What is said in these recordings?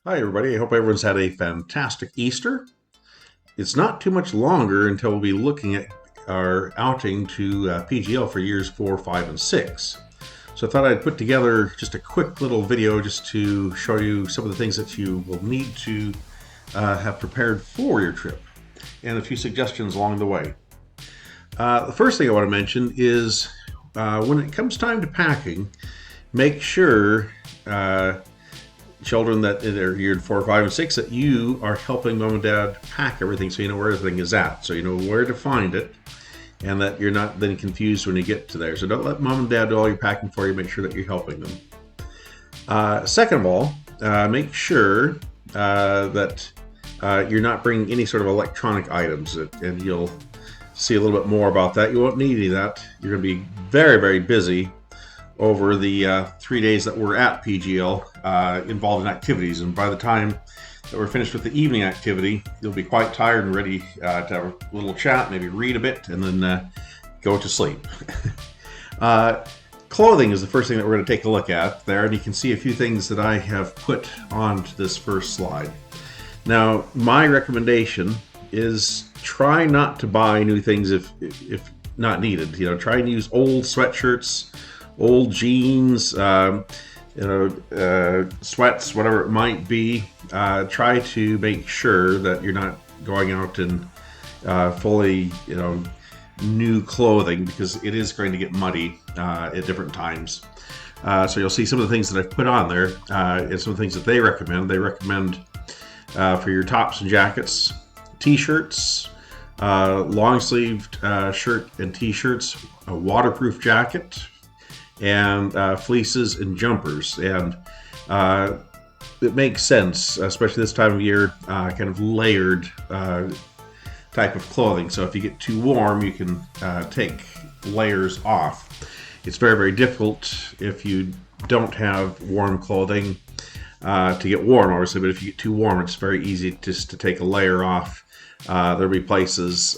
Hi, everybody. I hope everyone's had a fantastic Easter. It's not too much longer until we'll be looking at our outing to PGL for years 4, 5, and 6. So I thought I'd put together just a quick little video just to show you some of the things that you will need to have prepared for your trip and a few suggestions along the way. The first thing I want to mention is when it comes time to packing, make sure children that are year 4, 5, and 6 that you are helping mom and dad pack everything so you know where everything is at, so you know where to find it, and that you're not then confused when you get to there. So don't let mom and dad do all your packing for you. Make sure that you're helping them. Second of all, make sure that you're not bringing any sort of electronic items, and you'll see a little bit more about that. You won't need any of that. You're going to be very, very busy over the 3 days that we're at PGL involved in activities. And by the time that we're finished with the evening activity, you'll be quite tired and ready to have a little chat, maybe read a bit, and then go to sleep. Clothing is the first thing that we're going to take a look at there, and you can see a few things that I have put onto this first slide. Now, my recommendation is try not to buy new things if not needed. Try and use old sweatshirts, old jeans, sweats, whatever it might be. Try to make sure that you're not going out in fully, new clothing, because it is going to get muddy at different times. So you'll see some of the things that I've put on there, and some of the things that they recommend. They recommend for your tops and jackets, t-shirts, long-sleeved shirt and t-shirts, a waterproof jacket, and fleeces and jumpers. And it makes sense, especially this time of year, kind of layered type of clothing. So if you get too warm, you can take layers off. It's very, very difficult if you don't have warm clothing to get warm, obviously, but if you get too warm, it's very easy just to take a layer off. There'll be places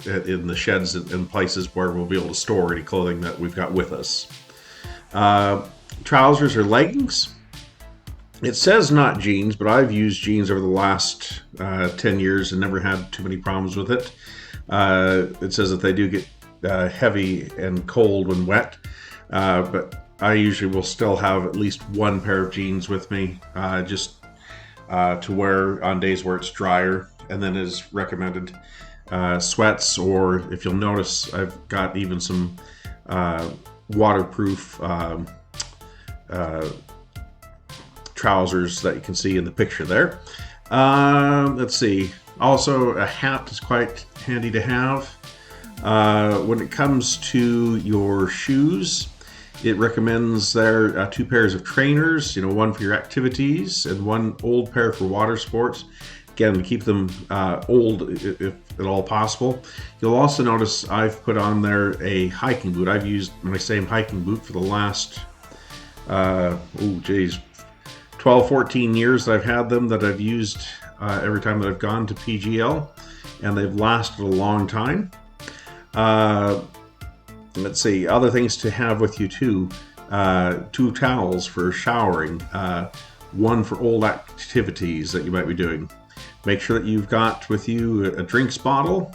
in the sheds and places where we'll be able to store any clothing that we've got with us. Trousers or leggings. It says not jeans, but I've used jeans over the last 10 years and never had too many problems with it. It says that they do get heavy and cold when wet, but I usually will still have at least one pair of jeans with me, just to wear on days where it's drier. And then as recommended, sweats, or if you'll notice, I've got even some waterproof trousers that you can see in the picture there. Let's see. Also, a hat is quite handy to have. When it comes to your shoes, it recommends there 2 pairs of trainers, one for your activities and one old pair for water sports. Again, keep them old if at all possible. You'll also notice I've put on there a hiking boot. I've used my same hiking boot for the last 12, 14 years that I've had them, that I've used every time that I've gone to PGL, and they've lasted a long time. Let's see, other things to have with you too. 2 towels for showering, one for old activities that you might be doing. Make sure that you've got with you a drinks bottle,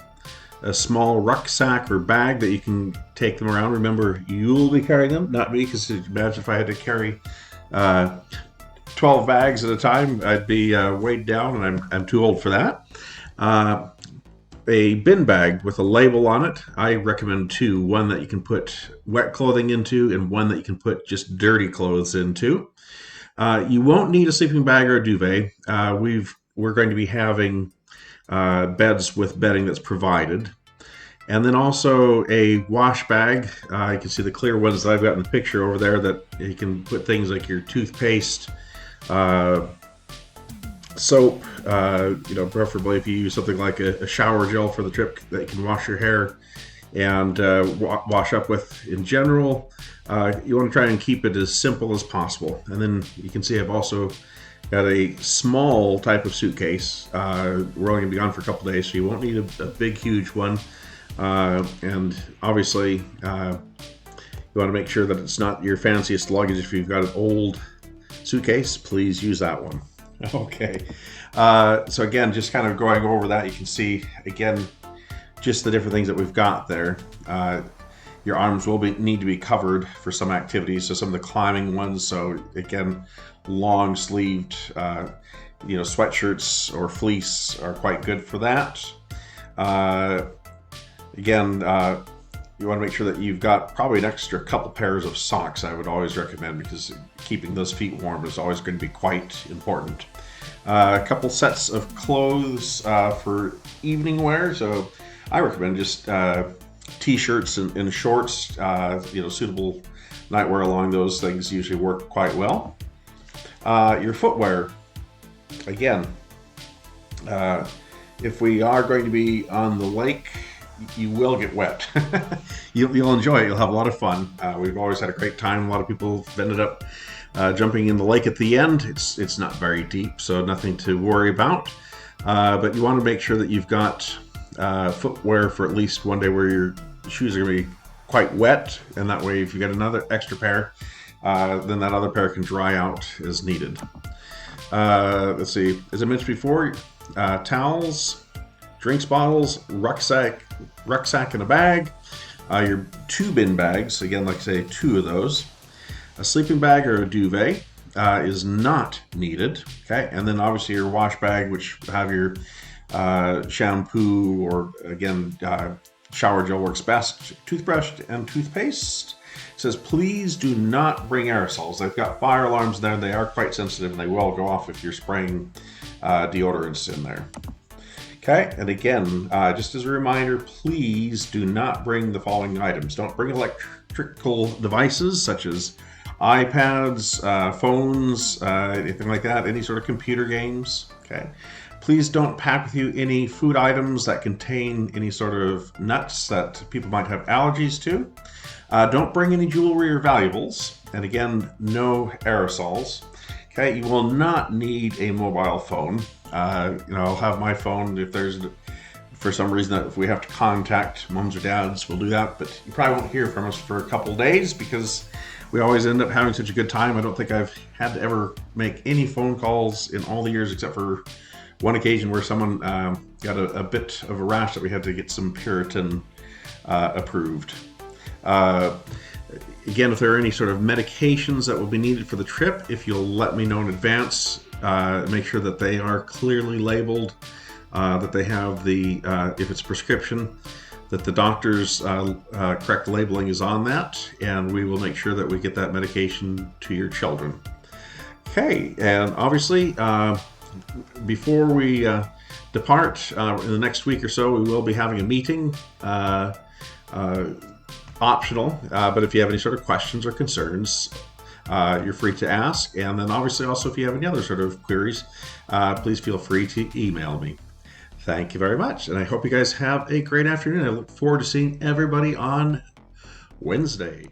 a small rucksack or bag that you can take them around. Remember, you'll be carrying them, not me, because imagine if I had to carry 12 bags at a time, I'd be weighed down, and I'm too old for that. A bin bag with a label on it. I recommend 2. One that you can put wet clothing into, and one that you can put just dirty clothes into. You won't need a sleeping bag or a duvet. We're going to be having beds with bedding that's provided. And then also a wash bag. You can see the clear ones that I've got in the picture over there, that you can put things like your toothpaste, soap, preferably if you use something like a shower gel for the trip that you can wash your hair and wash up with in general. You want to try and keep it as simple as possible. And then you can see I've also got a small type of suitcase. We're only going to be gone for a couple days, so you won't need a big, huge one. And obviously, you want to make sure that it's not your fanciest luggage. If you've got an old suitcase, please use that one. Okay. So again, just kind of going over that, you can see again just the different things that we've got there. Your arms will need to be covered for some activities. So some of the climbing ones. So again, long sleeved, sweatshirts or fleece are quite good for that. Uh, Again, you want to make sure that you've got probably an extra couple pairs of socks. I would always recommend, because keeping those feet warm is always going to be quite important. A couple sets of clothes for evening wear. So I recommend just t-shirts and shorts. Suitable nightwear along those things usually work quite well. Your footwear, again, if we are going to be on the lake, you will get wet. You'll enjoy it. You'll have a lot of fun. We've always had a great time. A lot of people have ended up jumping in the lake at the end. It's not very deep, so nothing to worry about. But you want to make sure that you've got footwear for at least one day where your shoes are going to be quite wet, and that way if you get another extra pair, then that other pair can dry out as needed. Let's see, as I mentioned before, towels, drinks bottles, rucksack in a bag, your 2-bin bags, again, like I say, 2 of those. A sleeping bag or a duvet is not needed, okay? And then obviously your wash bag, which have your shampoo, or again, shower gel works best, toothbrush and toothpaste. It says, please do not bring aerosols. They've got fire alarms there. They are quite sensitive and they will go off if you're spraying deodorants in there. Okay, and again, just as a reminder, please do not bring the following items. Don't bring electrical devices such as iPads, phones, anything like that, any sort of computer games. Okay, please don't pack with you any food items that contain any sort of nuts that people might have allergies to. Don't bring any jewelry or valuables, and again, no aerosols. Okay, you will not need a mobile phone. I'll have my phone if there's, for some reason, that if we have to contact moms or dads, we'll do that. But you probably won't hear from us for a couple days because we always end up having such a good time. I don't think I've had to ever make any phone calls in all the years, except for one occasion where someone got a bit of a rash that we had to get some Puritan approved. Again, if there are any sort of medications that will be needed for the trip, if you'll let me know in advance, make sure that they are clearly labeled, that they have the, if it's prescription, that the doctor's correct labeling is on that, and we will make sure that we get that medication to your children. Okay, and obviously, before we depart, in the next week or so, we will be having a meeting. Optional, but if you have any sort of questions or concerns, you're free to ask. And then obviously also if you have any other sort of queries, please feel free to email me. Thank you very much, and I hope you guys have a great afternoon. I look forward to seeing everybody on Wednesday.